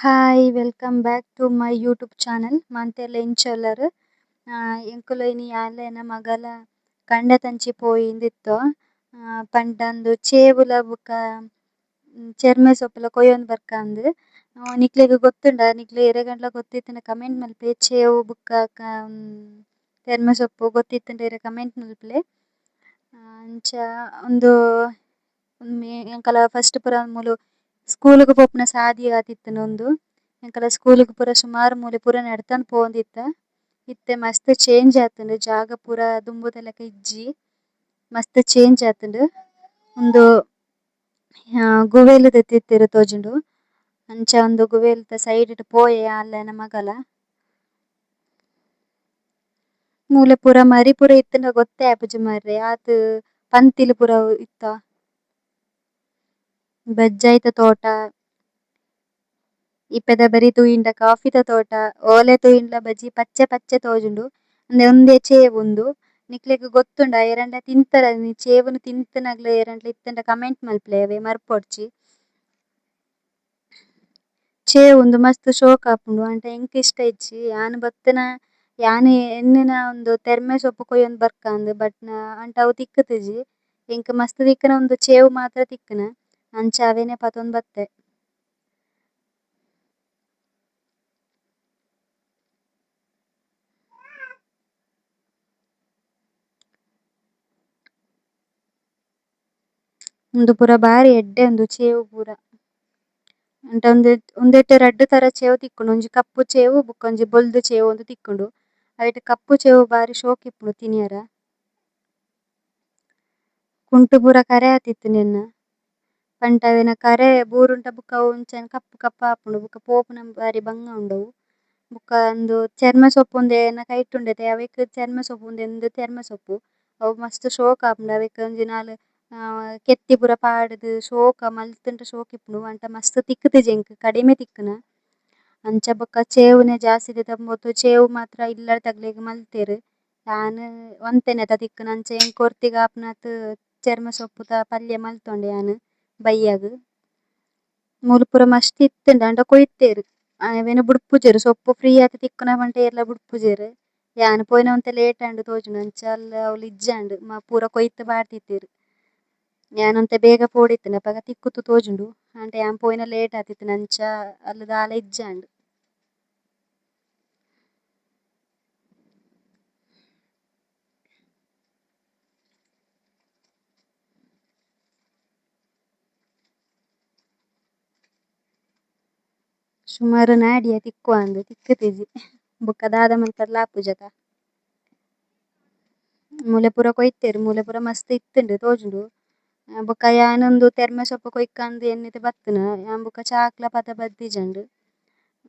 Hi welcome back to my YouTube channel ಮಂತೆಲ್ಲ ಇಂಚೊಲ್ಲರ್ ಎಂಕುಲು ಇನಿ ಯಾನ್ಲೆನ ಮಗಲ ಕಂಡೆತಂಚಿ ಪೋಯಿಂದಿತ್ತು ಪಂಡಂದು ಚೇವುಲ ಬೊಕ ಚೆರ್ಮೆ ಸೊಪ್ಪುಲ ಕೊಯ್ಯೊಂದು ಬರ್ಕಂದ್ ನಿಕ್ಲೆಗ್ ಗೊತ್ತುಂಡ ನಿಕ್ಲೆ ಎರೆಗಂಡ್ಲ ಗೊತ್ತಿತ್ತ್ಂಡ ಕಮೆಂಟ್ ಮಲ್ಪೆ ಚೇವು ಬೊಕ ಚೆರ್ಮೆ ಸೊಪ್ಪು ಗೊತ್ತಿತ್ತ್ಂಡ ಇರೆ ಕಮೆಂಟ್ ಮಲ್ಪಲೆ ಅಂಚ ಒಂದು ಎಂಕಲ ಫಸ್ಟ್ ಪೂರ ಮೂಲು ಸ್ಕೂಲ್‌ಗ್ ಪೋಪುನ ಸಾದಿ ಆತಿತ್ತ್ಂಡ ಉಂದು ಎಂಕಲ ಸ್ಕೂಲ್‌ಗ್ ಪೂರ ಸುಮಾರ್ ಮೂಲೆ ಪೂರ ನೆಡ್ತಂದ್ ಪೋವೊಂದಿತ್ತ ಇತ್ತೆ ಮಸ್ತ್ ಚೇಂಜ್ ಆತುಂಡ್ ಜಾಗ ಪೂರ ದುಂಬುದ ಲೆಕ ಇಜ್ಜಿ ಮಸ್ತ್ ಚೇಂಜ್ ಆತುಂಡ್ ಉಂದು ಗುವೇಲ್ ದೆತ್ತಿತ್ತೆರ್ ತೋಜುಂಡು ಅಂಚ ಉಂದು ಗುವೇಲ್‌ದ ಸೈಡ್‌ಡ್ ಪೋಯೆ ಆನ್ಲೈನ ಮಗಲ ಮೂಲೆ ಪೂರ ಮರಿ ಪೂರ ಇತ್ತ್ಂಡ ಗೊತ್ತೇ ಆಪುಜಿ ಮರ್ರೆ ಆತ್ ಪಂತಿಲ್ ಪೂರ ಇತ್ತ ಬೆಜ್ಜೈತ ತೋಟ ಇಪ್ಪೆದ ಬರಿ ತೂಯಿಂಡ ಕಾಫಿದ ತೋಟ ಓಲೆ ತೂಯಿಂಡ್ಲ ಬಜಿ ಪಚ್ಚೆ ಪಚ್ಚೆ ತೋಜುಂಡು ಅಂದೆ ಉಂದೇ ಚೇವು ಉಂದು ನಿಕ್ಲೆಗ್ ಗೊತ್ತುಂಡ ಎರಂಡ ತಿಂತರ ಚೇವುನು ತಿಂತುನಕ್ಲೆ ಎರಂಡ್ಲ ಇತ್ತೆಂಡ ಕಮೆಂಟ್ ಮಲ್ಪಲೆ ಅವೆ ಮರ್ಪೊಡ್ಚಿ ಚೇವು ಉಂದು ಮಸ್ತ್ ಶೋಕ್ ಆಪುಂಡು ಅಂಟ ಎಂಕ್ ಇಷ್ಟ ಇಜ್ಜಿ ಯಾನ್ ಬತ್ತುನ ಯಾನ್ ಎನ್ನಿನ ಉಂದು ತೆರ್ಮೆ ಸೊಪ್ಪು ಕೊಯ್ಯೊಂದು ಬರ್ಕಂದ್ ಬಟ್ ಅಂಟ ಅವು ತಿಕ್ಕುತಿಜಿ ಎಂಕ್ ಮಸ್ತ್ ತಿಕ್ಕುನ ಉಂದು ಚೇವು ಮಾತ್ರ ತಿಕ್ಕುನ ಅಂಚ ಅವೆನೆ ಪತೊಂದು ಬತ್ತೆ ಉಂದು ಪೂರ ಬಾರಿ ಎಡ್ಡೆ ಉಂದು ಚೇವು ಪೂರ ಅಂಟ ಉಂದೆಟ್ ರಡ್ಡ್ ತರ ಚೇವು ತಿಕ್ಕುಂಡು ಒಂಜಿ ಕಪ್ಪು ಚೇವು ಬೊಕ ಒಂಜಿ ಬೊಲ್ದು ಚೇವು ಒಂದ್ ತಿಕ್ಕುಂಡು ಅವೆಟ್ ಕಪ್ಪು ಚೇವು ಬಾರಿ ಶೋಕ್ ಇಪ್ಪುಂಡು ತಿನಿಯರ ಕುಂಟು ಪೂರ ಕರೆ ಆತಿತ್ತ್ ನೆನ್ನ ಪಂಡ ಅವೆನ ಕರೆ ಬೂರುಂಡ ಬೊಕ ಅವು ಅಂಚನೆ ಕಪ್ಪು ಕಪ್ಪು ಆಪುಂಡು ಬೊಕ ಪೋಪುನ ಬಾರಿ ಬಂಗ ಉಂಡು ಅವು ಬೊಕ ಉಂದು ಚೆರ್ಮೆ ಸೊಪ್ಪು ಉಂದು ಎನಕ ಇಟ್ಟುಂಡೆತೆ ಅವೆಕ್ ಚೆರ್ಮೆ ಸೊಪ್ಪು ಉಂದೆಂದು ಚೆರ್ಮೆ ಸೊಪ್ಪು ಅವು ಮಸ್ತ್ ಶೋಕ್ ಆಪುಂಡು ಅವೆಕ್ ಒಂಜಿ ನಾಲ್ ಕೆತ್ತಿ ಪೂರ ಪಾಡ್ದ್ ಶೋಕ ಮಲ್ತುಂಡ ಶೋಕ್ ಇಪ್ಪುಂಡು ಅಂಟ ಮಸ್ತ್ ತಿಕ್ಕುತಿಜಿ ಎಂಕ್ ಕಡಿಮೆ ತಿಕ್ಕುನ ಅಂಚ ಬೊಕ ಚೇವುನೆ ಜಾಸ್ತಿ ದೆತೊಂಬೊತ್ತು ಚೇವು ಮಾತ್ರ ಇಲ್ಲಡ್ ತಕ್ಲೆಗ್ ಮಲ್ತೆರ್ ಯಾನ್ ಒಂತೆನೆ ಅತ ತಿಕ್ಕುನ ಅಂಚ ಎಂಕ್ ಒರ್ತಿಗ್ ಆಪುನಾತ್ ಚೆರ್ಮೆ ಸೊಪ್ಪುದ ಪಲ್ಯ ಮಲ್ತೊಂಡೆ ಯಾನ್ ಬಯ್ಯಾಗ್ ಮೂಲು ಪೂರ ಮಸ್ತ್ ಇತ್ತ್ಂಡ ಅಂಡ ಕೊಯ್ತೆರ್ ಅವೆನ್ ಬುಡ್ಪುಜೆರ್ ಸೊಪ್ಪು ಫ್ರೀ ಆದ್ ತಿಕ್ಕುನ ಪಂಡ ಏರ್ಲ ಬುಡ್ಪುಜೆರ್ ಯಾನ್ ಪೋಯಿನ ಒಂತೆ ಲೇಟ್ ಆಂಡ್ ತೋಜುಂಡು ಅಂಚ ಅಲ್ಲ ಅವ್ಲು ಇಜ್ಜಾಂಡ್ ಪೂರ ಕೊಯ್ತ್ ಪಾಡ್ದಿತ್ತೆರ್ ಯಾನ್ ಒಂತೆ ಬೇಗ ಪೋದಿತ್ತುಂಡ್ ಅಪಗ ತಿಕ್ಕುದು ತೋಜುಂಡು ಅಂಟ ಯಾನ್ ಪೋಯಿನ ಲೇಟ್ ಆತಿತ್ತ್ಂಡ ಅಂಚ ಅಲ್ಲ ದಾಲ ಇಜ್ಜಾಂಡ್ ಸುಮಾರ್ ನಾಡಿಯ ತಿಕ್ಕುವಂದ್ ತಿಕ್ಕುತಿಜಿ ಬೊಕ ದಾದ ಮಲ್ಪರ್ಲ ಆಪುಜತ ಮೂಲೆ ಪೂರ ಕೊಯ್ತೆರ್ ಮೂಲೆ ಪೂರ ಮಸ್ತ್ ಇತ್ತುಂಡ್ ತೋಜುಂಡು ಬೊಕ ಯಾನ್ ಉಂದು ತೆರ್ಮೆ ಸೊಪ್ಪು ಕೊಯ್ಕಂದ್ ಎನ್ನಿತೆ ಬತ್ತುನ ಯಾನ್ ಬೊಕ ಚಾಕ್ಲ ಪದ ಬತ್ತಿಜೆಂಡ್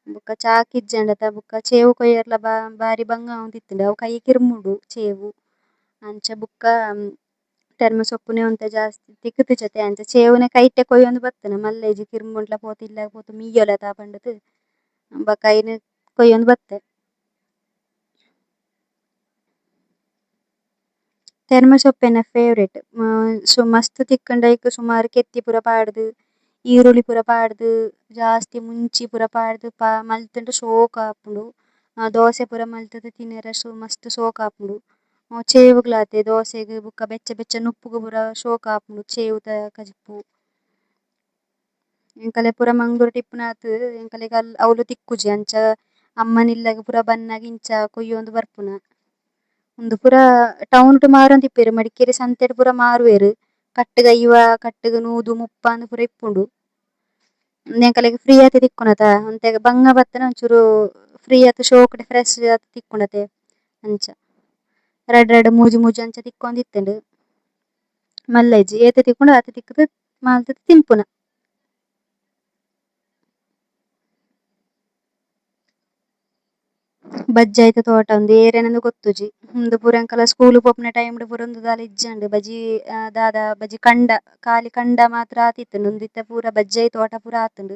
ಬೊಕ ಚಾಕ್ ಇಜ್ಜಂಡತ ಬೊಕ ಚೇವು ಕೊಯ್ಯರ್ಲ ಬಾರಿ ಬಂಗ ಆವೊಂದಿತ್ತುಂಡ್ ಅವು ಕೈಗ್ ಇರ್ಮುಂಡು ಚೇವು ಅಂಚ ಬೊಕ ತೆರ್ಮೆ ಸೊಪ್ಪುನೆ ಒಂತೆ ಜಾಸ್ತಿ ತಿಕ್ಕುತಿಜತೆ ಅಂಚ ಚೇವುನೆ ಕೈಟೆ ಕೊಯ್ಯೊಂದು ಬತ್ತುನ ಮಲ್ಲ ಇಜ್ಜಿ ಕಿರ್ಮುಂಡ್ಲ ಪೋತೆ ಇಲ್ಲಗ್ ಪೋತೆ ಮೀಯೊಲೆತ ಪಂಡ್ದ್ ಬೊಕ ಐನ್ ಕೊಯ್ಯೊಂದು ಬತ್ತೆ ತೆರ್ಮೆ ಸೊಪ್ಪೆನ ಫೇವರೇಟ್ ಮಸ್ತ್ ತಿಕ್ಕುಂಡ ಐಕ್ ಸುಮಾರ್ ಕೆತ್ತಿ ಪೂರ ಪಾಡ್ದ್ ಈರುಳ್ಳಿ ಪೂರ ಪಾಡ್ದ್ ಜಾಸ್ತಿ ಮುಂಚಿ ಪೂರ ಪಾಡ್ದ್ ಮಲ್ತುಂಡ ಶೋಕ್ ಆಪುಂಡು ದೋಸೆ ಪೂರ ಮಲ್ತುದು ತಿನ್ಯರೆ ಮಸ್ತ್ ಶೋಕ್ ಆಪುಂಡು ಚೇವುಗ್ಲಾತೆ ದೋಸೆಗ್ ಬೊಕ ಬೆಚ್ಚ ಬೆಚ್ಚ ಉಪ್ಪುಗು ಪೂರ ಶೋಕ್ ಆಪುಂಡು ಚೇವುದ ಕಜಿಪ್ಪು ಎಂಕಲೆ ಪೂರ ಮಂಗಳೂರು ಟಿಪ್ಪುನಾತ್ ಎಂಕಲೆಗ್ ಅವ್ಲು ತಿಕ್ಕುಜಿ ಅಂಚ ಅಮ್ಮನ ಇಲ್ಲಗ್ ಪೂರ ಬನ್ನಗ ಇಂಚ ಕೊಯ್ಯೊಂದು ಬರ್ಪುನ ಉಂದು ಪೂರ ಟೌನ್ ಡ್ ಮಾರೊಂದು ಇಪ್ಪೆರ್ ಮಡಿಕೇರಿ ಸಂತೆಡ್ ಪೂರ ಮಾರುವೆರ್ ಕಟ್ಟುಗು 50 ಕಟ್ಟುಗು 100 30 ಅಂದ್ ಪೂರ ಇಪ್ಪುಂಡು ಉಂದು ಎಂಕಲೆಗ್ ಫ್ರೀ ಆತ್ ತಿಕ್ಕುನತ ಒಂತೆ ಬಂಗ ಬತ್ತುನ ಒಂಚೂರು ಫ್ರೀ ಆತ್ ಶೋಕುಡು ಫ್ರೆಶ್ ಆತ್ ತಿಕ್ಕುಂಡತೆ ಅಂಚ ರಡ್ಡ್ ರಡ್ಡ್ ಮೂಜಿ ಮೂಜಿ ಅಂಚ ತಿಕ್ಕೊಂದ್ ಇತ್ತೆಂಡ್ ಮಲ್ಲ ಇಜ್ಜಿ ಏತ್ ತಿಕ್ಕುಂಡು ಆತ್ ತಿಕ್ಕುದು ಮಾಲ್ತುದು ತಿನ್ಪುನ ಬಜ್ಜೈತ ತೋಟ ಉಂದು ಏರೆನಂದ್ ಗೊತ್ತುಜಿ ಉಂದು ಪೂರ ಎಂಕಲ ಸ್ಕೂಲ್ ಪೋಪುನ ಟೈಮ್ ಡ್ ಪೂರ ಉಂದು ದಾಲ ಇಜ್ಜಾಂಡ್ ಬಜಿ ದಾದ ಬಜಿ ಕಂಡ ಕಾಲಿ ಕಂಡ ಮಾತ್ರ ಆತಿತ್ತುಂಡ್ ಉಂದು ಇತ್ತೆ ಪೂರ ಬಜ್ಜೈ ತೋಟ ಪೂರ ಆತುಂಡ್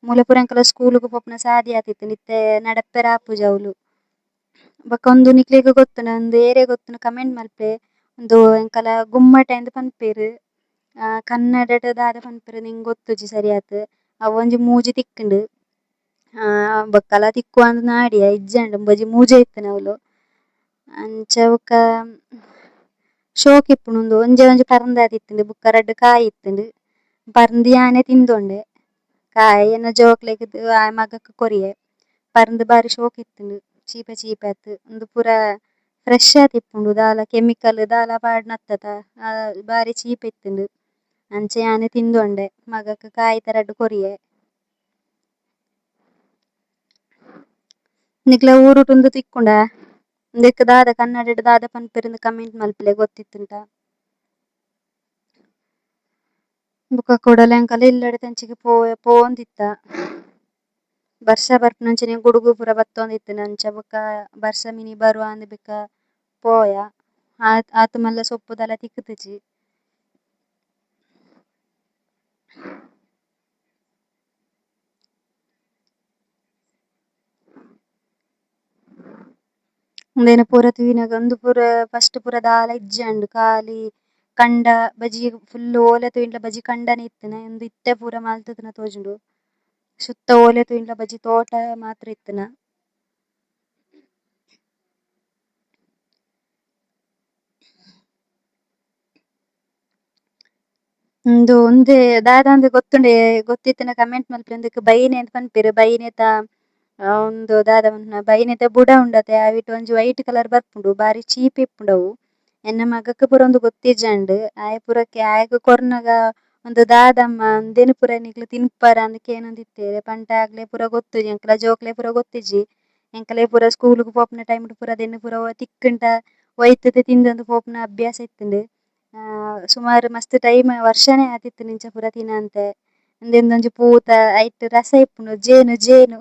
ಮೂಲೆ ಪೂರ ಎಂಕಲ ಸ್ಕೂಲ್ ಗ್ ಪೋಪುನ ಸಾದಿ ಆತಿತ್ತ್ಂಡ್ ಇತ್ತೆ ನಡಪ್ಪೆರೆ ಆಪುಜಿ ಅವ್ಲು ಬೊಕ ಉಂದು ನಿಕ್ಲೆಗ್ ಗೊತ್ತುನ ಉಂದು ಏರೆ ಗೊತ್ತುನ ಕಮೆಂಟ್ ಮಲ್ಪೆ ಉಂದು ಎಂಕಲ ಗುಮ್ಮಟೆ ಇಂದ್ ಪನ್ಪೆರ್ ಕನ್ನಡಡ್ ದಾದ ಪನ್ಪೆರ್ ನಿಂಗ್ ಗೊತ್ತುಜಿ ಸರಿಯಾತ್ ಅವ್ ಒಂಜಿ ಮೂಜಿ ತಿಕ್ಕುಂಡ್ ಬೊಕ್ಕಲ ತಿಕ್ಕುವಂದ್ ನಾಡಿಯ ಇಜ್ಜಂಡು ಒಂಜಿ ಮೂಜೆ ಇತ್ತ್ಂಡ್ ಅವ್ಲು ಅಂಚ ಬೊಕ ಶೋಕ್ ಇಪ್ಪುಂಡು ಒಂಜೆ ಒಂಜಿ ಪರಂದ ತಿತ್ತುಂಡು ಬೊಕ ರಡ್ಡ್ ಕಾಯಿ ಇತ್ತುಂಡು ಪರ್ಂದ್ ಯಾನೆ ತಿಂದೊಂಡೆ ಕಾಯಿ ಎನ್ನ ಜೋಕ್ಲೆಗ್ ಮಗಕ್ ಕೊರಿಯೆ ಪರ್ಂದ್ ಬಾರಿ ಶೋಕ್ ಇತ್ತುಂಡು ಚೀಪೆ ಚೀಪೆ ಅತ್ತ್ ಉಂದು ಪೂರ ಫ್ರೆಶ್ ತಿಪ್ಪುಂಡು ದಾಲ ಕೆಮಿಕಲ್ ದಾಲ ಪಾಡ್ ನತ್ತದ ಬಾರಿ ಚೀಪ್ ಇತ್ತುಂಡು ಅಂಚ ಯಾನೆ ತಿಂದೊಂಡೆ ಮಗಕ್ ಕಾಯಿತ ರಡ್ಡ್ ಕೊರಿಯೆ. ನಿಕ್ಲ ಊರುಟ್ ಉಂದು ತಿಕ್ಕುಂಡ ಇಂದೆಕ್ ದಾದ ಕನ್ನಡಡ್ ದಾದ ಪನ್ಪೆರ್ ಕಮೆಂಟ್ ಮಲ್ಪಲೆ ಗೊತ್ತಿತ್ತುಂಡ. ಬೊಕ ಕೊಡಲ ಎಂಕಲ್ಲ ಇಲ್ಲಡೆ ತಂಚಿಗೆ ಪೋವೊಂದಿತ್ತ ಬರ್ಸ ಬರ್ಪುನಂಚಿನ ಗುಡುಗು ಪೂರ ಬತ್ತೊಂದಿತ್ತುಂಡು ಅಂಚ ಬೊಕ ಬರ್ಸ ಮಿನಿ ಬರುವ ಅಂದ್ ಬಿಕ ಪೋಯ ಆತ್ ಮಲ್ಲ ಸೊಪ್ಪುದಲ ತಿಕ್ಕುತಿಜಿ. ಉಂದೆನ ಪೂರ ತೂಯಿನಗ ಉಂದು ಪೂರ ಫಸ್ಟ್ ಪೂರ ದಾಲ ಇಜ್ಜಂಡು ಖಾಲಿ ಕಂಡ ಬಜಿ ಫುಲ್ ಓಲೆ ತೂಯಿನ್ಲ ಬಜಿ ಕಂಡನೆ ಇತ್ತ್ಂಡ ಉಂದು ಇತ್ತೆ ಪೂರ ಮಲ್ತುದಿನ ತೋಜುಂಡು ಸುತ್ತ ಓಲೆ ತೂಯಿನ್ಲ ಬಜಿ ತೋಟ ಮಾತ್ರ ಇತ್ತ್ಂಡ. ಉಂದು ಒಂತೆ ದಾದಂದ್ ಗೊತ್ತುಂಡೆ ಗೊತ್ತಿತ್ತ್ಂಡ ಕಮೆಂಟ್ ಮಲ್ಪುಲೆ ಉಂದೆಕ್ ಬೈನೆ ಅಂದ್ ಪನ್ಪೆರ್ ಬೈನೆತ ಉಂದು ದಾದ ಪನ್ಪುನ ಬೈನೆತ ಬುಡ ಉಂಡತೆ ಅವಿಟ್ ಒಂಜಿ ವೈಟ್ ಕಲರ್ ಬರ್ಪುಂಡು ಬಾರಿ ಚೀಪ್ ಇಪ್ಪುಂಡು ಅವು ಎನ್ನ ಮಗಕ್ ಪೂರ ಉಂದು ಗೊತ್ತಿಜ್ಜಂಡ್ ಆಯೆ ಪೂರಕ್ಕೆ ಆಯೆಗ್ ಕೊರ್ನಗ ಉಂದು ದಾದಮ್ಮ ಉಂದೆನ್ ಪೂರ ನಿಕ್ಲೆ ತಿನ್ಪರ ಅಂದ್ ಕೇನೊಂದಿತ್ತೆರ್ ಪಂಡ ಅಕ್ಲೆ ಪೂರ ಗೊತ್ತುಜಿ ಎಂಕಲ ಜೋಕ್ಲೆ ಪೂರ ಗೊತ್ತಿಜ್ಜಿ ಎಂಕಲೆ ಪೂರ ಸ್ಕೂಲ್ಗ್ ಪೋಪಿನ ಟೈಮ್ಡ್ ಪೂರ ಅವೆನ್ ಪೂರ ತಿಕ್ಕುಂಟ ಒಯ್ತುದ್ ತಿಂದಂದ್ ಪೋಪಿನ ಅಭ್ಯಾಸ ಇತ್ತುಂಡ್. ಸುಮಾರ್ ಮಸ್ತ್ ಟೈಮ್ ವರ್ಷನೆ ಆತಿತ್ತ್ಂಡ್ ಇಂಚ ಪೂರ ತಿನಂತೆ ಉಂದೆಂದೊಂಜಿ ಪೂತ ಐಟ್ ರಸ ಇಪ್ಪುಂಡು ಜೇನು ಜೇನು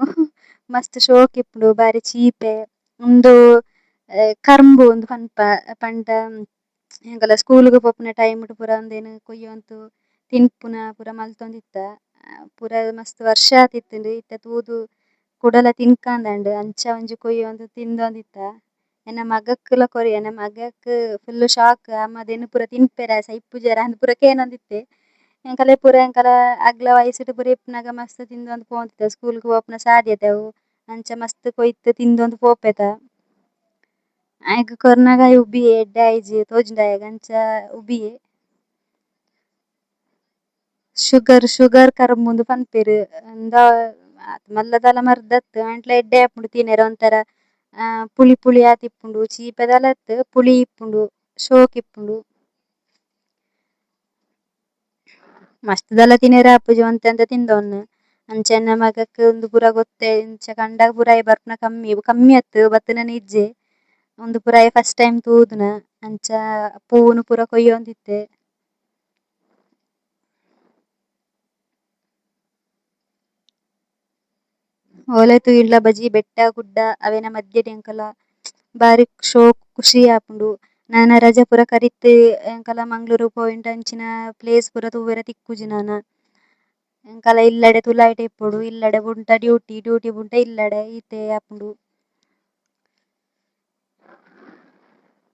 ಮಸ್ತ್ ಶೋಕ್ ಇಪ್ಪುಂಡು ಬಾರಿ ಚೀಪೆ ಉಂದು ಕರ್ಂಬು ಉಂದು ಪನ್ಪ ಪಂಡ ಎಂಕಲ್ಲ ಸ್ಕೂಲ್ಗ್ ಪೋಪಿನ ಟೈಮ್ಡ್ ಪೂರ ಉಂದೆನ್ ಕೊಯ್ಯೊಂತು ತಿನ್ಪುನ ಪೂರ ಮಲ್ತೊಂದಿತ್ತ ಪೂರ ಮಸ್ತ್ ವರ್ಷ ಆತಿತ್ತ್ಂಡ್ ಇತ್ತೆ ತೂದು ಕುಡಲ ತಿನ್ಕಂದಂಡ್ ಅಂಚ ಒಂಜಿ ಕೊಯ್ಯೊಂದು ತಿಂದೊಂದಿತ್ತ ಎನ್ನ ಮಗಕ್ಲ ಕೊರಿಯೆ ಎನ್ನ ಮಗಕ್ ಫುಲ್ಲ್ ಶಾಕ್ ಅಮ್ಮ ಅದ್ ಎನ್ನ ಪೂರ ತಿನ್ಪೆರ ಐಸ ಇಪ್ಪುಜೆರ್ ಅಂದ್ ಪೂರ ಕೇನೊಂದಿತ್ತೆ ಎಂಕಲೆ ಪೂರ ಎಂಕಲ ಅಗ್ಲ ವಯಸ್ಸುಡು ಪೂರ ಇಪ್ಪುನಗ ಮಸ್ತ್ ತಿಂದೊಂದ್ ಪೋಂತಿತ್ತ ಸ್ಕೂಲ್ಗ್ ಪೋಪಿನ ಸಾದ್ಯತೆ ಅವು ಅಂಚ ಮಸ್ತ್ ಕೊಯ್ತು ತಿಂದೊಂದ್ ಪೋಪೆತ ಅಯೆಗ್ ಕೊರ್ನಗ ಉಬ್ಬಿಯೆ ಎಡ್ಡೆ ಐಜಿ ತೋಜುಂಡ ಅಯೆಗ್ ಅಂಚ ಉಬ್ಬಿಯೆ. ಶುಗರ್ ಕರ್ಮ್ ಉಂದು ಪನ್ಪೆರ್ ಆತ್ ಮಲ್ಲ ದಾಲ ಮರ್ದತ್ ಅಂಟ್ಲ ಎಡ್ಡೆ ಆಪುಂಡು ತಿನೆರೆ ಒಂತರ ಪುಳಿ ಪುಳಿ ಆತಿಪ್ಪುಂಡು ಚೀಪೆ ದಾಲತ್ ಪುಳಿ ಇಪ್ಪುಂಡು ಶೋಕ್ ಇಪ್ಪುಂಡು. ಮಸ್ತ್ ದಾಲ ತಿನೆರೆ ಆಪುಜಿ ಒಂತೆ ಒಂತೆ ತಿಂದೊನ್ನ ಅಂಚ ಎನ್ನ ಮಗಕ್ ಉಂದು ಪೂರ ಗೊತ್ತೆ ಇಂಚ ಕಂಡಾಗ ಪೂರ ಅಯೆ ಬರ್ಪುನ ಕಮ್ಮಿ ಅತ್ತ್ ಬತ್ತುನನೆ ಇಜ್ಜೆ ಉಂದು ಪೂರ ಅಯೆ ಫಸ್ಟ್ ಟೈಮ್ ತೂದ್ನ ಅಂಚ ಪೂನು ಪೂರ ಕೊಯ್ಯೊಂದಿತ್ತೆ. ಓಲೆ ತೂಯಿನ್ಲ ಬಜಿ ಬೆಟ್ಟ ಗುಡ್ಡ ಅವೆನ ಮದ್ಯಡ್ ಎಂಕಲ್ಲ ಬಾರಿ ಶೋಕ್ ಖುಷಿ ಆಪುಂಡು ನಾನ ರಜೆ ಪೂರ ಕರಿತ್ ಎಂಕಲ್ಲ ಮಂಗ್ಳೂರು ಪೋಯಿಂಟ ಅಂಚಿನ ಪ್ಲೇಸ್ ಪೂರ ತೂವರೆ ತಿಕ್ಕುಜಿ ನಾನ ಎಂಕಲ್ಲ ಇಲ್ಲಡೆ ತುಲಯಿಟ್ ಇಪ್ಪೊಡು ಇಲ್ಲಡೆ ಬುಡ್ತ ಡ್ಯೂಟಿ ಬುಡ್ತ ಇಲ್ಲಡೆ ಈತೆ ಆಪುಂಡು.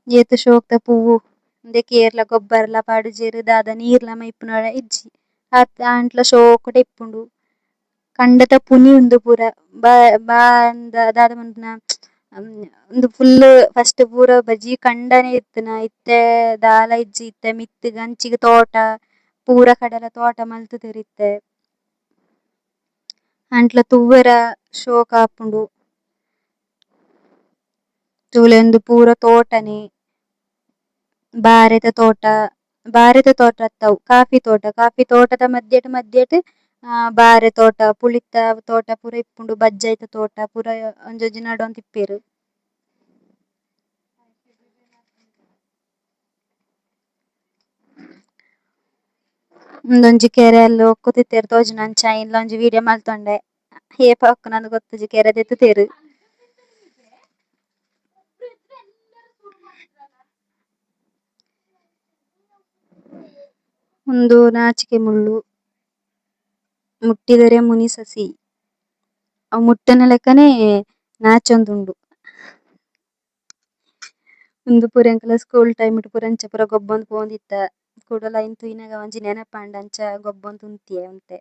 ಏತ್ ಶೋಕ್ದ ಪೂವು ಉಂದೆಕ್ ಏರ್ಲ ಗೊಬ್ಬರ್ಲ ಪಾಡುಜೆರ್ ದಾದ ನೀರ್ಲ ಮೈಪುನ ಇಜ್ಜಿ ಅಂಟ್ಲ ಶೋಕುಡೆ ಇಪ್ಪುಂಡು ಕಂಡೆತ ಪುನಿ ಉಂದು ಪೂರ ದಾದ ಪನ್ಪುನ ಉಂದು ಫುಲ್ಲ್ ಫಸ್ಟ್ ಪೂರ ಬಜಿ ಕಂಡನೆ ಇತ್ತ್ನ ಇತ್ತೆ ದಾಲ ಇಜ್ಜಿ ಇತ್ತೆ ಮಿತ್ತ್ ಅಂಚಿಗ್ ತೋಟ ಪೂರ ಕಡೆಲ ತೋಟ ಮಲ್ತುದೆರ್ ಇತ್ತೆ ಅಂಟ್ಲ ತೂವರೆ ಶೋಕ್ ಆಪುಂಡು. ತೂಲೆ ಉಂದು ಪೂರ ತೋಟನೆ ಬಾರೆದ ತೋಟ ಅತ್ತವು ಕಾಫಿ ತೋಟದ ಮದ್ಯಟ್ ಬಾರೆ ತೋಟ ಪುಳಿತ ತೋಟ ಪೂರ ಇಪ್ಪುಂಡು ಬಜ್ಜೈತ ತೋಟ ಪೂರ ಒಂಜೊಂಜಿ ನಡೊಂದ್ ತಿಪ್ಪೆರ್. ಉಂದೊಂಜಿ ಕೆರೆಲ್ ಒಕ್ಕುತಿತ್ತೆರ್ ತೋಜುಂಡು ಅಂಚ ಐನ್ಲ ಒಂಜಿ ವೀಡಿಯೋ ಮಲ್ತೊಂಡೆ ಏಪ ಒಕ್ಕುನಂದ್ ಗೊತ್ತಿಜಿ ಕೆರೆದ ಇತ್ತೆರ್. ಉಂದು ನಾಚಿಕೆ ಮುಳ್ಳು ಮುಟ್ಟಿದರೆ ಮುನಿ ಸಸಿ ಅವು ಮುಟ್ಟನ ಲೆಕನೆ ನಾಚೊಂದುಂಡು. ಉಂದು ಪೂರ ಎಂಕಲ್ಲ ಸ್ಕೂಲ್ ಟೈಮ್ಡ್ ಪೂರ ಅಂಚ ಪೂರ ಗೊಬ್ಬೊಂದ್ ಪೋಂದಿತ್ತ ಕುಡಲ ಐನ್ ತೂಯಿನಗ ಒಂಜಿ ನೆನಪಾಂಡ್ ಅಂಚ ಗೊಬ್ಬೊಂದ್ ಉಂತಿಯೆ ಒಂತೆ.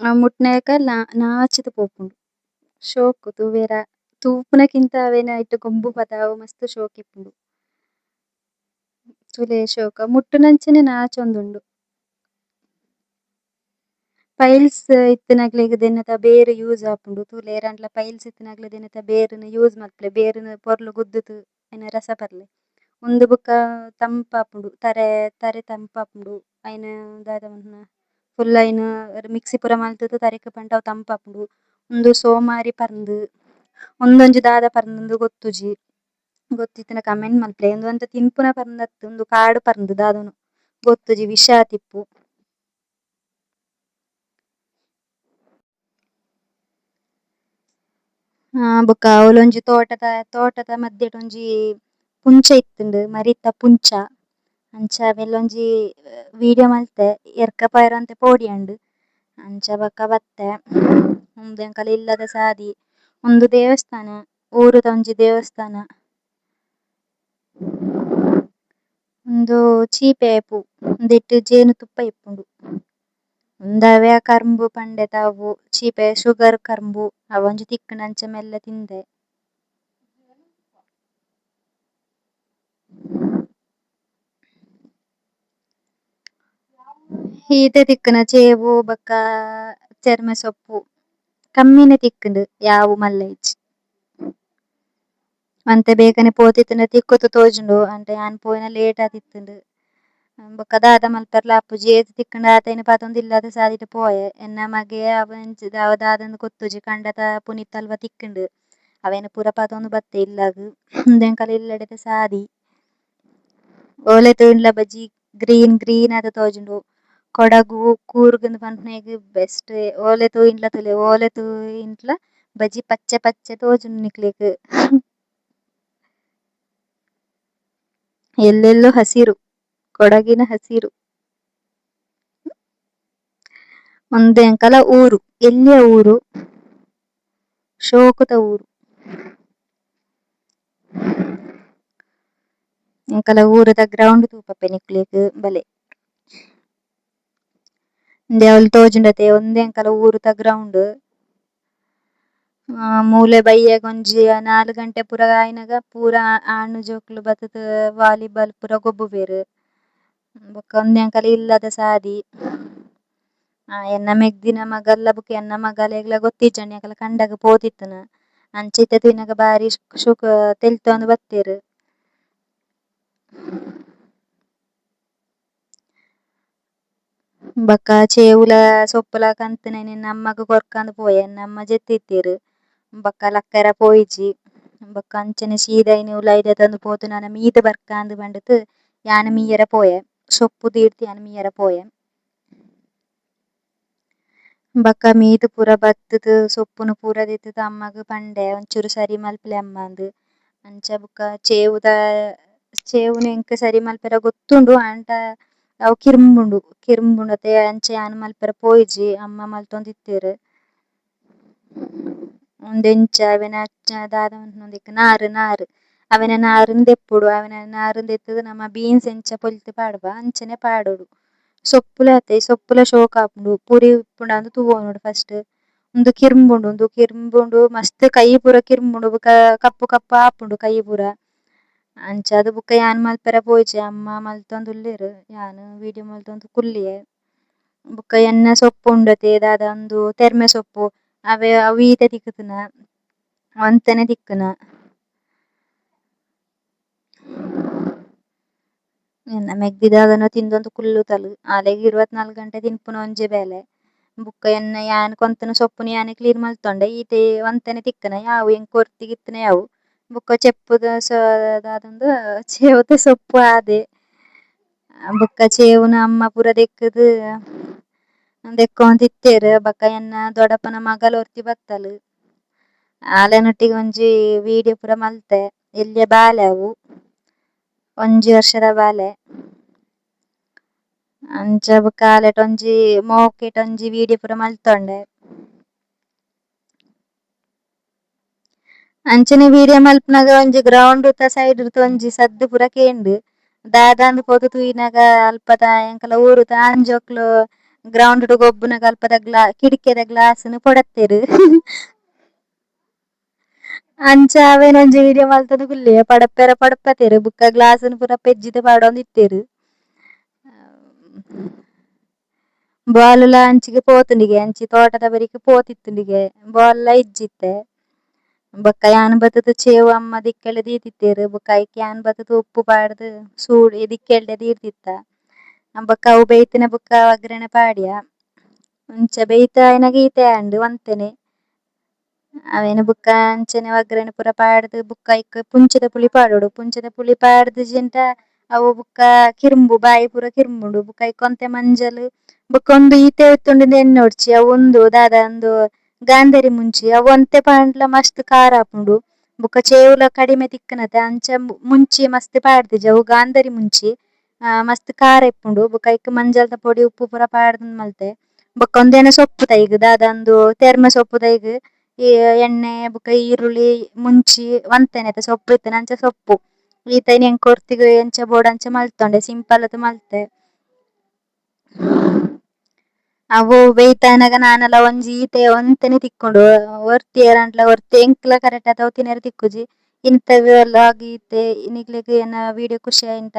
ಮುಟ್ನಾಗ ನಾಚಿದ್ ಪೋಪುಂಡು ಶೋಕು ತೂವೆರೆ ತೂಪುನಕ್ಕಿಂತ ಅವೆನ ಐಟ್ ಗೊಂಬು ಪದ ಅವು ಮಸ್ತ್ ಶೋಕ್ ಇಪ್ಪುಂಡು ಸುಲೆ ಶೋಕ ಮುಟ್ಟುನಂಚಿನ ನಾಚೊಂದುಂಡು. ಪೈಲ್ಸ್ ಇತ್ತಿನಕ್ಲೆಗ್ ದೆನ್ನತ ಬೇರ್ ಯೂಸ್ ಆಪುಂಡು ತೂಲೆರ್ ಅಂಡ್ಲ ಪೈಲ್ಸ್ ಇತ್ತಿನಕ್ಲೆ ದೆನ್ನತ ಬೇರ್‌ನ ಯೂಸ್ ಮಲ್ಪುಲೆ ಬೇರ್‌ನ ಪೊರ್ಲು ಗುದ್ದುದು ಐನ ರಸ ಬರ್ಲೆ ಉಂದು ಬೊಕ ತಂಪಾಪುಂಡು ತರೆ ತಂಪಾಪುಂಡು ಐನ ದಾದ ಪನ್ಪುನ ಫುಲ್ ಐನ ಮಿಕ್ಸಿ ಪೂರ ಮಲ್ತುದು ತರೆಗ್ ಪಂಡ ಅವು ತಂಪಾಪುಂಡು. ಉಂದು ಸೋಮಾರಿ ಪರ್ಂದ್ ಉಂದೊಂಜಿ ದಾದ ಪರ್ಂದ್ ಗೊತ್ತುಜಿ ಗೊತ್ತಿತ್ತ್ಂಡ ಕಮೆಂಟ್ ಮಲ್ಪಲೆ ಉಂದು ಅಂತು ತಿನ್ಪುನ ಪರ್ಂದತ್ ಉಂದು ಕಾಡು ಪರ್ಂದ್ ದಾದನ ಗೊತ್ತುಜಿ ವಿಷ ತಿಪ್ಪು. ಬೊಕ ಅವಲೊಂಜಿ ತೋಟದ ಮದ್ಯಡ್ ಒಂಜಿ ಪುಂಚ ಇತ್ತುಂಡು ಮರಿತ ಪುಂಚ ಅಂಚ ಅವೆಲ್ಲೊಂಜಿ ವೀಡಿಯೋ ಮಲ್ತೆ ಎರ್ಕ ಪಾಯಿರ ಪೋಡಿಯಂಡ್ ಅಂಚ ಬೊಕ ಬತ್ತೆ ಉಂದು ಎಂಕಲ್ನ ಇಲ್ಲದ ಸಾದಿ ಉಂದು ದೇವಸ್ಥಾನ ಊರುದ ಒಂಜಿ ದೇವಸ್ಥಾನ ಉಂದು ಚೀಪೆ ಆಪು ಉಂದೆಟ್ ಜೇನುತುಪ್ಪ ಇಪ್ಪುಂಡು ಉಂದು ಅವೆ ಕರ್ಂಬು ಪಂಡೆತ ಅವು ಚೀಪೆ ಶುಗರ್ ಕರ್ಂಬು ಅವೊಂಜಿ ತಿಕ್ಕುಂಡು ಅಂಚ ಮೆಲ್ಲ ತಿಂದೆ. ಈತೆ ತಿಕ್ಕುನ ಚೇವು ಬೊಕ ಚೆರ್ಮ ಸೊಪ್ಪು ಕಮ್ಮಿನೆ ತಿಕ್ಕುಂಡು ಯಾವು ಮಲ್ಲ ಇಜ್ಜಿ ಅಂತೆ ಬೇಗನೆ ಪೋತಿತ್ತುಂಡ ತಿಕ್ಕುತ್ತು ತೋಜುಂಡು ಅಂಟೆ ಯಾನ್ ಪೋಯಿನ ಲೇಟ್ ಆದಿತ್ತುಂಡು ಬೊಕ ದಾದ ಮಲ್ಪರ್ಲ ಆಪುಜಿ ಏತ್ ತಿಕ್ಕುಂಡು ಆತೆಗಿನ ಪತೊಂದು ಇಲ್ಲದ ಸಾದಿಟ್ ಪೋಯೆ ಎನ್ನ ಮಗೆ ಅವ ದಾದಂದ್ ಗೊತ್ತುಜಿ ಕಂಡತ ಪುನಿತ್ ಅಲ್ವ ತಿಕ್ಕುಂಡು ಅವೆನ್ ಪೂರ ಪತೊಂದು ಬತ್ತೆ ಇಲ್ಲಗ್ ಉಂದು ಎಂಕಲ್ನ ಇಲ್ಲಡೆತ ಸಾದಿ ಓಲೆ ತೂನ್ಲ ಬಜಿ ಗ್ರೀನ್ ಗ್ರೀನ್ ಆದ್ ತೋಜುಂಡು ಕೊಡಗು ಕೂರ್ಗ್‌ಂದ್ ಪನ್ಪುನಗ ಬೆಸ್ಟ್ ಓಲೆ ತೂಯಿನ್ಲ ತೂಲೆ ಓಲೆ ತೂಯಿನ್ಲ ಬಜಿ ಪಚ್ಚೆ ಪಚ್ಚೆ ತೋಜುಂಡು ನಿಕ್ಲೆಗ್ ಎಲ್ಲೆಲ್ಲೋ ಹಸಿರು ಕೊಡಗಿನ ಹಸಿರು. ಉಂದು ಎಂಕಲ ಊರು ಎಲ್ಯ ಊರು ಶೋಕುದ ಊರು ಎಂಕಲ ಊರುದ ಗ್ರೌಂಡ್ ತೂಪಪೆ ನಿಕ್ಲೆಗ್ ಬಲೆ ಉಂದೆ ಅವ್ಲು ತೋಜುಂಡತೆ ಉಂದೆ ಎಂಕಲ ಊರುದ ಗ್ರೌಂಡ್ ಮೂಲೆ ಬಯ್ಯಗ್ ಒಂಜಿ 4 ಗಂಟೆ ಪೂರ ಆಯಿನಾಗ ಪೂರ ಆಣ್ ಜೋಕುಲು ಬತ್ತುದು ವಾಲಿಬಾಲ್ ಪೂರ ಗೊಬ್ಬುವೆರ್ ಬೊಕ ಉಂದೆ ಎಂಕಲ್ ಇಲ್ಲದ ಸಾದಿ ಎನ್ನ ಮೆಗ್ದಿನ ಮಗಲ್ಲ ಬೊಕ ಎನ್ನ ಮಗಲೆಗ್ಲ ಗೊತ್ತಿಜ್ಜಂಡು ಎಂಕಲ್ನ ಕಂಡಾಗ ಪೋದಿತ್ತುನ ಅಂಚ ಇತ್ತೆ ತೂಯಿನಾಗ ಬಾರಿ ತೆಲ್ತೊಂದು ಬತ್ತೆರ್. ಬೊಕ ಚೇವುಲ ಸೊಪ್ಪುಲ ಕಂತುನೆನೆ ನಮ್ಮಗ್ ಕೊರ್ಕಂದ್ ಪೋಯೆ ಎನ್ನ ಅಮ್ಮ ಜೆತ್ತಿತ್ತೆರ್ ಬೊಕ ಲಕ್ಕ ಪೋಯಿಜಿ ಬೊಕ ಅಂಚನೆ ಸೀದಾ ಉಲಾಯಿ ದೆತೊಂದು ಪೋದು ನನ ಮೀದ್ ಬರ್ಕಂದ್ ಪಂಡ್‌ದ್ ಯಾನ್ ಮೀಯರೆ ಪೋಯೆ ಸೊಪ್ಪು ದೀರ್ದ್ ಯಾನ್ ಮೀಯರೆ ಪೋಯೆ ಬೊಕ ಮೀದ್ ಪೂರ ಬತ್ತುದು ಸೊಪ್ಪುನು ಪೂರ ದೆತ್ತ್ ಅಮ್ಮಗ್ ಪಂಡೆ ಒಂಚೂರು ಸರಿ ಮಲ್ಪುಲೆ ಅಮ್ಮಂದ್ ಅಂಚ ಬೊಕ ಚೇವುನ ಎಂಕ್ ಸರಿ ಮಲ್ಪರೆ ಗೊತ್ತುಂಡು ಅಂಟ ಅವು ಕಿರ್ಮುಂಡು ಅಂಚ ಯಾನ್ ಮಲ್ಪರೆ ಪೋಯಿಜಿ ಅಮ್ಮ ಮಲ್ತೊಂದಿತ್ತೆರ್. ಉಂದು ಎಂಚ ಅವೆನ ದಾದ ಪನ್ಪುನೊಂದಿಕ್ಕ ನಾರ್ ಅವೆನ ನಾರುನ್ ದೆಪ್ಪುಡು ಅವೆನ ನಾರುನ್ ದೆತ್ತುದು ನಮ ಬೀನ್ಸ್ ಎಂಚ ಪೊಲಿತು ಪಾಡುವ ಅಂಚನೆ ಪಾಡೊಡು ಸೊಪ್ಪುಲ ಅತೆ ಸೊಪ್ಪುಲ ಶೋಕ್ ಆಪುಂಡು ಪೂರಿ ಉಪ್ಪುಂಡಾಂದ್ ತೂವೊನುಡು ಫಸ್ಟ್ ಉಂದು ಕಿರ್ಂಬುಂಡು ಮಸ್ತ್ ಕೈ ಪೂರ ಕಿರ್ಂಬುಂಡು ಬೊಕ ಕಪ್ಪು ಕಪ್ಪು ಆಪುಂಡು ಕೈ ಪೂರ ಅಂಚ ಅದ್ ಬೊಕ ಯಾನ್ ಮಲ್ಪರೆ ಪೋಯಿಜಿ ಅಮ್ಮ ಮಲ್ತೊಂದುಲ್ಲೆರ್ ಯಾನ್ ವೀಡಿಯೋ ಮಲ್ತೊಂದು ಕುಲ್ಲಿಯೆ ಬೊಕ ಎನ್ನ ಸೊಪ್ಪು ಉಂಡತೆ ದಾದ ಉಂದು ತೆರ್ಮೆ ಸೊಪ್ಪು ಅವು ಈತೆ ತಿಕ್ಕುತುನ ಒಂತೆನೆ ತಿಕ್ಕುನ ಎನ್ನ ಮೆಗ್ದಿ ದಾದನ ತಿಂದೊಂದು ಕುಲ್ಲುತಲ್ ಆಲೆಗ್ 24 ಗಂಟೆ ತಿನ್ಪುನ ಒಂಜಿ ಬೇಲೆ ಬೊಕ ಯಾನ್ ಕೊಂತುನ ಸೊಪ್ಪುನು ಯಾನೆ ಕ್ಲೀನ್ ಮಲ್ತೊಂಡೆ ಈತೆ ಒಂತೆನೆ ತಿಕ್ಕುನ ಯಾವು ಎಂಕ್ ಒರ್ತಿಗ್ ಇತ್ತಿನ ಯಾವು ಬೊಕ ಚೆಪ್ಪುದ ದಾದಂದ್ ಚೇವುದ ಸೊಪ್ಪು ಆದೆ ಬೊಕ ಚೇವುನ ಅಮ್ಮ ಪೂರ ದೆಕ್ಕುದು ದೆಕ್ಕೊಂತಿತ್ತೆರ್ ಬೊಕ ಎನ್ನ ದೊಡಪನ ಮಗಲ್ ಒರ್ತಿ ಬತ್ತಲ್ ಆಲೆನೊಟ್ಟಿಗೆ ಒಂಜಿ ವೀಡಿಯೋ ಪೂರ ಮಲ್ತೆ ಎಲ್ಯ ಬಾಲೆ ಅವು 1 ವರ್ಷದ ಬಾಲೆ ಅಂಚ ಬೊಕ ಆಲೆಟ್ ಒಂಜಿ ಮೋಕ್ಕೆಟ್ ಒಂಜಿ ವೀಡಿಯೋ ಪೂರ ಮಲ್ತೊಂಡೆ ಅಂಚನೆ ವೀಡಿಯೋ ಮಲ್ಪುನಗ ಒಂಜಿ ಗ್ರೌಂಡ್ ದ ಸೈಡ್ ರ್ದ್ ಒಂಜಿ ಸದ್ದು ಪೂರ ಕೇಂದ್ ದಾದಾಂದ್ ಪೋದು ತೂಯಿನಾಗ ಅಲ್ಪದ ಎಂಕಲ ಊರುದ ಆಣ್ ಜೋಕುಲು ಗ್ರೌಂಡ್ ಗೊಬ್ಬುನ ಕಲ್ಪದ ಕಿಡಿಕೆದ ಗ್ಲಾಸ್ ಪೊಡತ್ತೇರು ಅಂಚ ಅವೇನ್ ಒಂಜಿ ವಿಡಿಯೋ ಮಲ್ತದು ಕುಲ್ಲೆ ಪಡಪ್ಪೆರ ಪಡಪ್ಪತೆರ್ ಬುಕ್ಕ ಗ್ಲಾಸ್ ಪೂರ ಪೆಜ್ಜಿದೆ ಪಾಡೊಂದು ಇತ್ತೆರ್. ಬಾಲ್ ಅಂಚಿಗೆ ಪೋತುಂಡಿಗೆ ಅಂಚಿ ತೋಟದ ಬರಿಕ್ ಪೋತಿತ್ತುಂಡಿಗೆ ಬಾಲ್ ಇಜ್ಜಿತ್ತೆ ಬೊಕ್ಕ ಯಾನ್ ಬತ್ತುದು ಚೇವು ಅಮ್ಮ ದಿಕ್ಕೆಲ್ಡೆ ದೀತಿತ್ತೆರ್ ಬೊಕ್ಕ ಐಕ್ ಯಾನ್ ಬತ್ತುದು ಉಪ್ಪು ಪಾಡ್ದ್ ಸೂಡ್ ದಿಕ್ಕೆಲ್ಡೆ ದೀರ್ತಿತ್ತ ಬೊಕ್ಕ ಅವು ಬೇಯ್ತಿನ ಬೊಕ್ಕ ಒಗ್ಗರಣೆ ಪಾಡ್ಯ ಅಂಚ ಬೇಯ್ತ ಆಯ್ನಗ ಈತೆ ಆಂಡ್ ಒಂತೆನೆ ಅವೇನ್ ಬುಕ್ಕ ಅಂಚನೆ ಒಗ್ಗರಣೆ ಪೂರ ಪಾಡ್ದ್ ಬುಕ್ಕ ಐಕ್ ಪುಂಚದ ಪುಳಿ ಪಾಡೊಡು ಪುಂಚದ ಪುಳಿ ಪಾಡ್ದ್ ಜಿಂಟ ಅವು ಬುಕ್ಕ ಕಿರ್ಂಬು ಬಾಯಿ ಪೂರ ಕಿರ್ಂಬುಂಡು ಬುಕ್ಕ ಐಕ್ ಒಂತೆ ಮಂಜಲ್ ಬೊಕ್ಕ ಒಂದ್ ಈತೆ ಇತ್ತುಂಡಿಂದ ಎಣ್ಣೆ ಹೊಡ್ಚಿ ಅವು ಉಂದು ದಾದ ಉಂದು ಗಾಂಧರಿ ಮುಂಚಿ ಅವು ಒಂತೆ ಪಾಂಡ್ಲ ಮಸ್ತ್ ಕಾರ್ ಆಪುಂಡು ಬೊಕ್ಕ ಚೇವುಲ ಕಡಿಮೆ ತಿಕ್ಕುನತೆ ಅಂಚ ಮುಂಚಿ ಮಸ್ತ್ ಪಾಡ್ದಿಜೆ ಅವು ಗಾಂಧರಿ ಮುಂಚಿ ಮಸ್ತ್ ಕಾರ್ ಇಪ್ಪುಂಡು ಬೊಕ್ಕ ಐಕ್ ಮಂಜಲ್ದ ಪೊಡಿ ಉಪ್ಪು ಪೂರ ಪಾಡ್ದ್ ಮಲ್ತೆ ಬೊಕ್ಕ ಒಂದೇನ ಸೊಪ್ಪು ತೈಗ್ ದಾದ ಉಂದು ತೆರ್ಮೆ ಸೊಪ್ಪು ತೈಗ್ ಈ ಎಣ್ಣೆ ಬೊಕ್ಕ ಈರುಳ್ಳಿ ಮುಂಚಿ ಒಂತೆನೆತ ಸೊಪ್ಪು ಇತ್ತೆನೆ ಅಂಚ ಸೊಪ್ಪು ಈತೈನ ಎಂಕ್ ಕೊರ್ತಿಗ್ ಎಂಚ ಬೋಡು ಅಂಚ ಮಲ್ತೊಂಡೆ ಸಿಂಪಲ್ ದ್ ಮಲ್ತೆ. ಅವು ಬೇಯ್ತನಗ ನಾನಲ ಒಂಜಿ ಈತೆ ಒಂತೆನೆ ತಿಕ್ಕುಂಡು ಒರ್ತಿಯೆರಂಡ್ಲ ಒರ್ತಿ ಎಂಕ್ಲ ಕರೆಕ್ಟ್ ಆತೆ ಒತ್ತಿನೆರ ತಿಕ್ಕುಜಿ ಇಂತವೆಲ್ಲ ಈತೆ ನಿಕ್ಲೆಗ್ ಎನ್ನ ವಿಡಿಯೋ ಖುಷಿ ಆಯಿನ್ಟ